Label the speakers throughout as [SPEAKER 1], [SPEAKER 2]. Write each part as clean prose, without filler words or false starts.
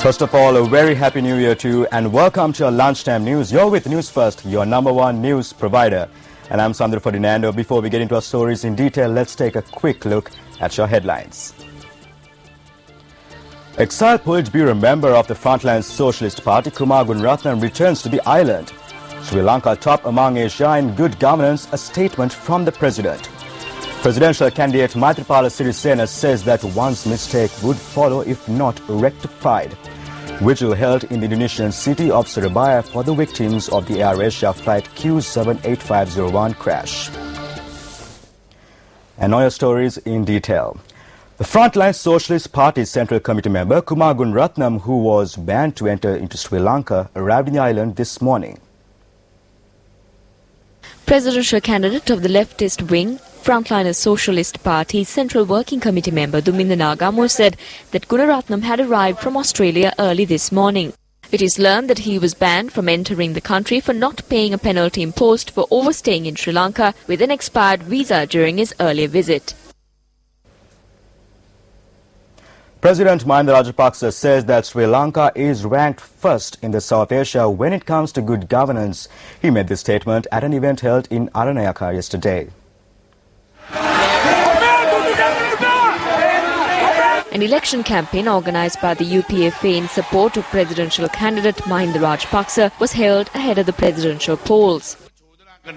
[SPEAKER 1] First of all, a very happy new year to you and welcome to our lunchtime news. You're with News First, your #1 news provider. And I'm Sandra Ferdinando. Before we get into our stories in detail, let's take a quick look at your headlines. Exiled Politburo member of the Frontline Socialist Party, Kumar Gunratnam, returns to the island. Sri Lanka top among Asia in good governance, a statement from the president. Presidential candidate Maithripala Sirisena says that one's mistake would follow if not rectified. Vigil held in the Indonesian city of Surabaya for the victims of the Air Asia flight Q78501 crash. And now your stories in detail. The Frontline Socialist Party Central Committee member Kumar Gunratnam, who was banned to enter into Sri Lanka, arrived in the island this morning.
[SPEAKER 2] Presidential candidate of the leftist wing, Frontline Socialist Party Central Working Committee member Duminda Nagamo said that Gunaratnam had arrived from Australia early this morning. It is learned that he was banned from entering the country for not paying a penalty imposed for overstaying in Sri Lanka with an expired visa during his earlier visit.
[SPEAKER 1] President Mahinda Rajapaksa says that Sri Lanka is ranked first in the South Asia when it comes to good governance. He made this statement at an event held in Aranayaka yesterday.
[SPEAKER 2] An election campaign organised by the UPFA in support of presidential candidate Mahinda Rajapaksa was held ahead of the presidential polls.
[SPEAKER 3] There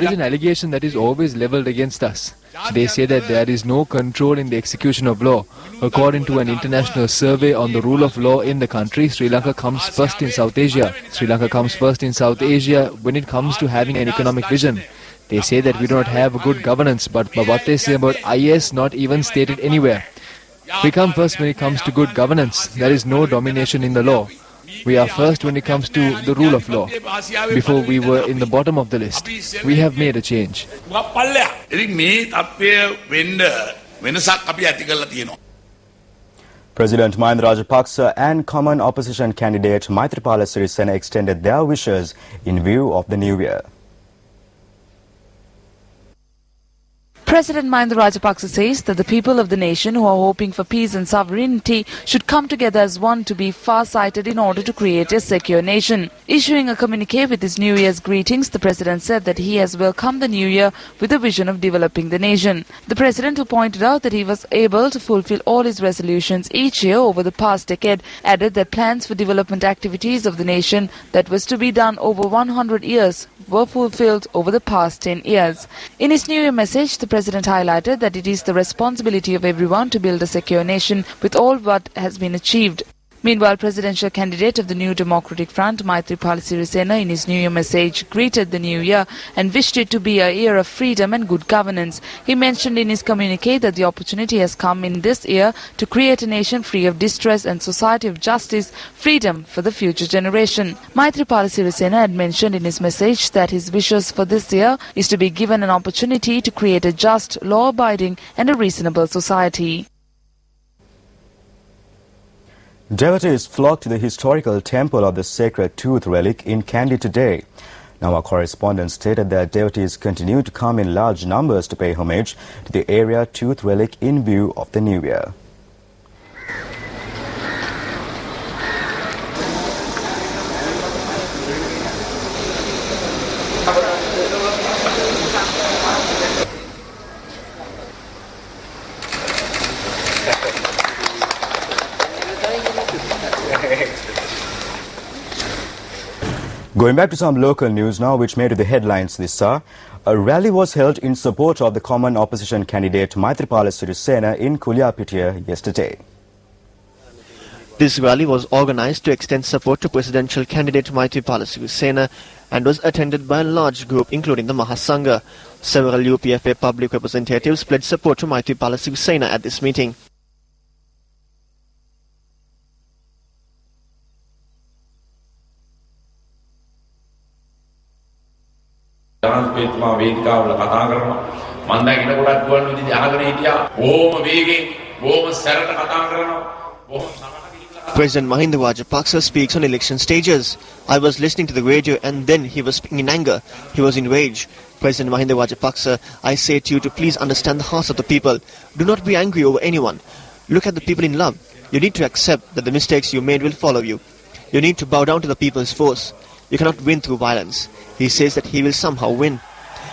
[SPEAKER 3] is an allegation that is always levelled against us. They say that there is no control in the execution of law. According to an international survey on the rule of law in the country, Sri Lanka comes first in South Asia. Sri Lanka comes first in South Asia when it comes to having an economic vision. They say that we do not have good governance, but what they say about IS not even stated anywhere. We come first when it comes to good governance. There is no domination in the law. We are first when it comes to the rule of law. Before we were in the bottom of the list. We have made a change.
[SPEAKER 1] President Mahinda Rajapaksa and common opposition candidate Maithripala Sirisena extended their wishes in view of the new year.
[SPEAKER 4] President Mahinda Rajapaksa says that the people of the nation who are hoping for peace and sovereignty should come together as one to be far-sighted in order to create a secure nation. Issuing a communique with his New Year's greetings, the President said that he has welcomed the New Year with a vision of developing the nation. The President, who pointed out that he was able to fulfill all his resolutions each year over the past decade, added that plans for development activities of the nation that was to be done over 100 years were fulfilled over the past 10 years. In his New Year message, the President highlighted that it is the responsibility of everyone to build a secure nation with all what has been achieved. Meanwhile, presidential candidate of the New Democratic Front, Maithripala Sirisena, in his New Year message, greeted the New Year and wished it to be a year of freedom and good governance. He mentioned in his communique that the opportunity has come in this year to create a nation free of distress and society of justice, freedom for the future generation. Maithripala Sirisena had mentioned in his message that his wishes for this year is to be given an opportunity to create a just, law-abiding and a reasonable society.
[SPEAKER 1] Devotees flocked to the historical temple of the sacred tooth relic in Kandy today. Now our correspondent stated that devotees continue to come in large numbers to pay homage to the area tooth relic in view of the new year. Going back to some local news now, which made it the headlines this hour. A rally was held in support of the common opposition candidate Maithripala Sirisena in Kuliapitiya yesterday.
[SPEAKER 5] This rally was organized to extend support to presidential candidate Maithripala Sirisena and was attended by a large group including the Mahasangha. Several UPFA public representatives pledged support to Maithripala Sirisena at this meeting. President Mahinda Rajapaksa speaks on election stages. I was listening to the radio and then he was speaking in anger. He was in rage. President Mahinda Rajapaksa, I say to you to please understand the hearts of the people. Do not be angry over anyone. Look at the people in love. You need to accept that the mistakes you made will follow you. You need to bow down to the people's force. You cannot win through violence. He says that he will somehow win.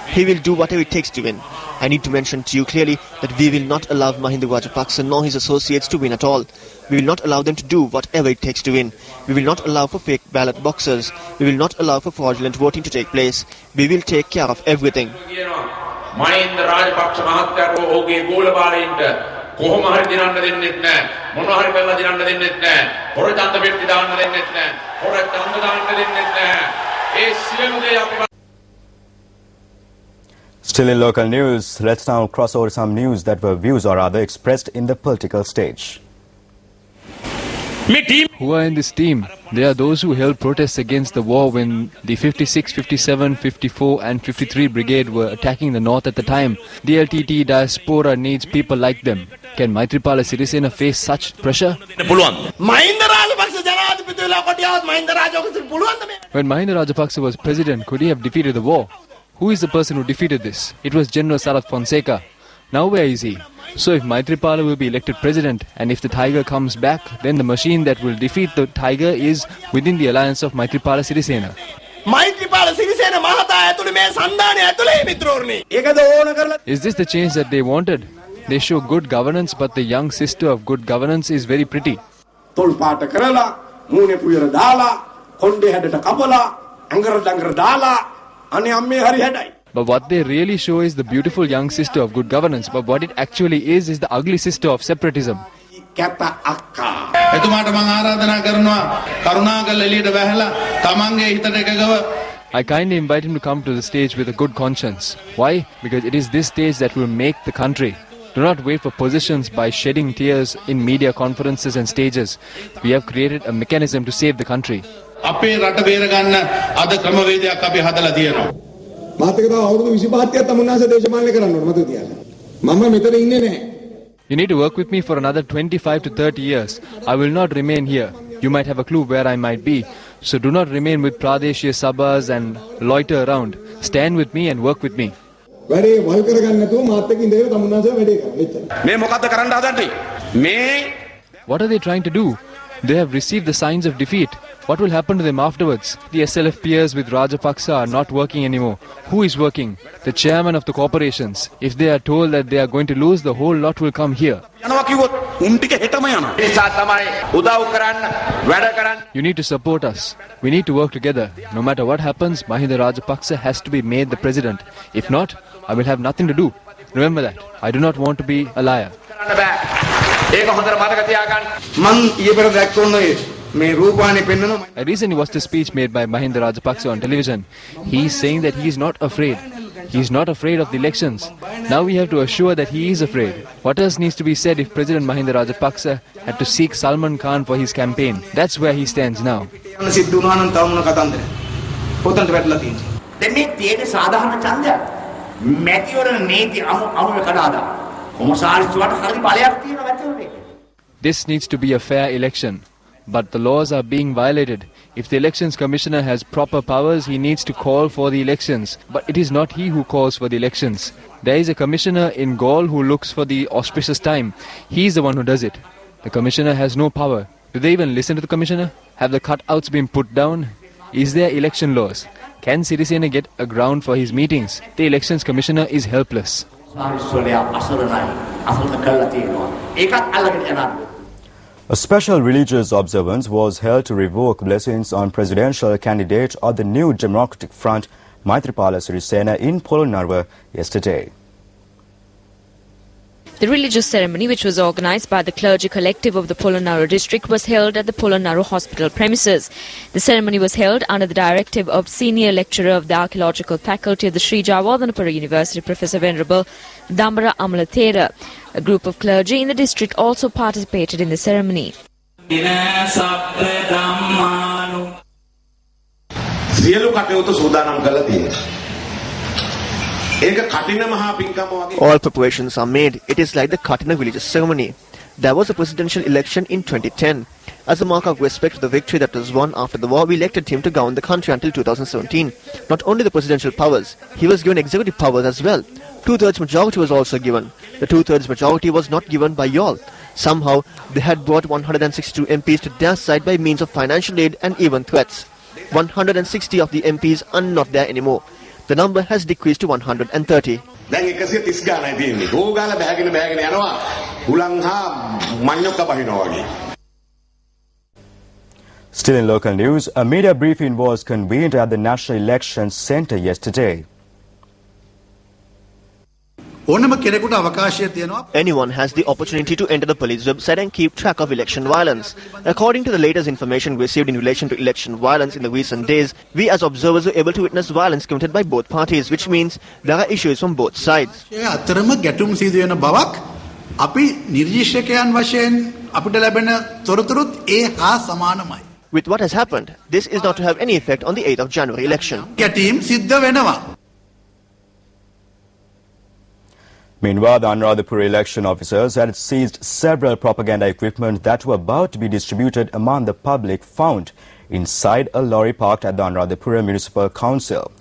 [SPEAKER 5] He will do whatever it takes to win. I need to mention to you clearly that we will not allow Mahinda Rajapaksa nor his associates to win at all. We will not allow them to do whatever it takes to win. We will not allow for fake ballot boxes. We will not allow for fraudulent voting to take place. We will take care of everything.
[SPEAKER 6] Mahinda Rajapaksa mahattayata oge golabaleyinta කොහොම හරි දිනන්න දෙන්නෙත් නැහැ මොනවා හරි කරලා දිනන්න දෙන්නෙත් නැහැ හොර ඡන්ද පෙට්ටි දාන්න දෙන්නෙත් නැහැ හොර ඡන්ද දාන්න දෙන්නෙත් නැහැ ඒ සියලු දේ අපි.
[SPEAKER 1] Still in local news, let's now cross over some news that were views or rather expressed in the political stage.
[SPEAKER 3] Who are in this team? They are those who held protests against the war when the 56, 57, 54 and 53 Brigade were attacking the north at the time. The LTT diaspora needs people like them. Can Maithripala Sirisena face such pressure? When Mahinda Rajapaksa was president, could he have defeated the war? Who is the person who defeated this? It was General Sarath Fonseca. Now where is he? So if Maithripala will be elected president and if the tiger comes back, then the machine that will defeat the tiger is within the alliance of Maithripala Sirisena. Is this the change that they wanted? They show good governance, but the young sister of good governance is very pretty. But what they really show is the beautiful young sister of good governance. But what it actually is the ugly sister of separatism. I kindly invite him to come to the stage with a good conscience. Why? Because it is this stage that will make the country. Do not wait for positions by shedding tears in media conferences and stages. We have created a mechanism to save the country. You need to work with me for another 25 to 30 years. I will not remain here. You might have a clue where I might be. So do not remain with Pradeshia Sabhas and loiter around. Stand with me and work with me. What are they trying to do? They have received the signs of defeat. What will happen to them afterwards? The SLF peers with Rajapaksa are not working anymore. Who is working? The chairman of the corporations. If they are told that they are going to lose, the whole lot will come here. You need to support us. We need to work together. No matter what happens, Mahinda Rajapaksa has to be made the president. If not, I will have nothing to do. Remember that. I do not want to be a liar. I recently watched a speech made by Mahinda Rajapaksa on television. He is saying that he is not afraid. He is not afraid of the elections. Now we have to assure that he is afraid. What else needs to be said if President Mahinda Rajapaksa had to seek Salman Khan for his campaign? That's where he stands now. This needs to be a fair election. But the laws are being violated. If the elections commissioner has proper powers, he needs to call for the elections. But it is not he who calls for the elections. There is a commissioner in Gaul who looks for the auspicious time. He is the one who does it. The commissioner has no power. Do they even listen to the commissioner? Have the cutouts been put down? Is there election laws? Can Sirisena get a ground for his meetings? The elections commissioner is helpless.
[SPEAKER 1] A special religious observance was held to revoke blessings on presidential candidate of the New Democratic Front, Maithripala Sirisena, in Polonnaruwa yesterday.
[SPEAKER 2] The religious ceremony, which was organised by the clergy collective of the Polonnaruwa district, was held at the Polonnaruwa hospital premises. The ceremony was held under the directive of senior lecturer of the archaeological faculty of the Sri Jawadanapura University, Professor Venerable Dambara Amalathera. A group of clergy in the district also participated in the ceremony.
[SPEAKER 5] All preparations are made. It is like the cutting a religious ceremony. There was a presidential election in 2010. As a mark of respect for the victory that was won after the war, we elected him to govern the country until 2017. Not only the presidential powers, he was given executive powers as well. Two-thirds majority was also given. The two-thirds majority was not given by y'all. Somehow, they had brought 162 MPs to their side by means of financial aid and even threats. 160 of the MPs are not there anymore. The number has decreased to 130.
[SPEAKER 1] Still in local news, a media briefing was convened at the National Election Centre yesterday.
[SPEAKER 5] Anyone has the opportunity to enter the police website and keep track of election violence. According to the latest information received in relation to election violence in the recent days, we as observers were able to witness violence committed by both parties, which means there are issues from both sides. With what has happened, this is not to have any effect on the 8th of January election.
[SPEAKER 1] Meanwhile, the Anuradhapura election officers had seized several propaganda equipment that were about to be distributed among the public found inside a lorry parked at the Anuradhapura Municipal Council.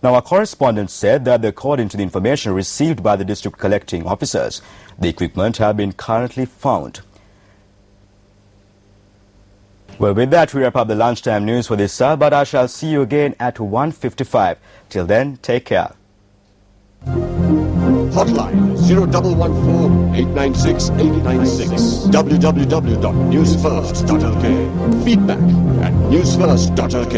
[SPEAKER 1] Now, our correspondent said that according to the information received by the district collecting officers, the equipment have been currently found. Well, with that, we wrap up the lunchtime news for this hour, but I shall see you again at 1:55. Till then, take care.
[SPEAKER 7] Hotline 0114-896-896. www.newsfirst.lk. Feedback at newsfirst.lk.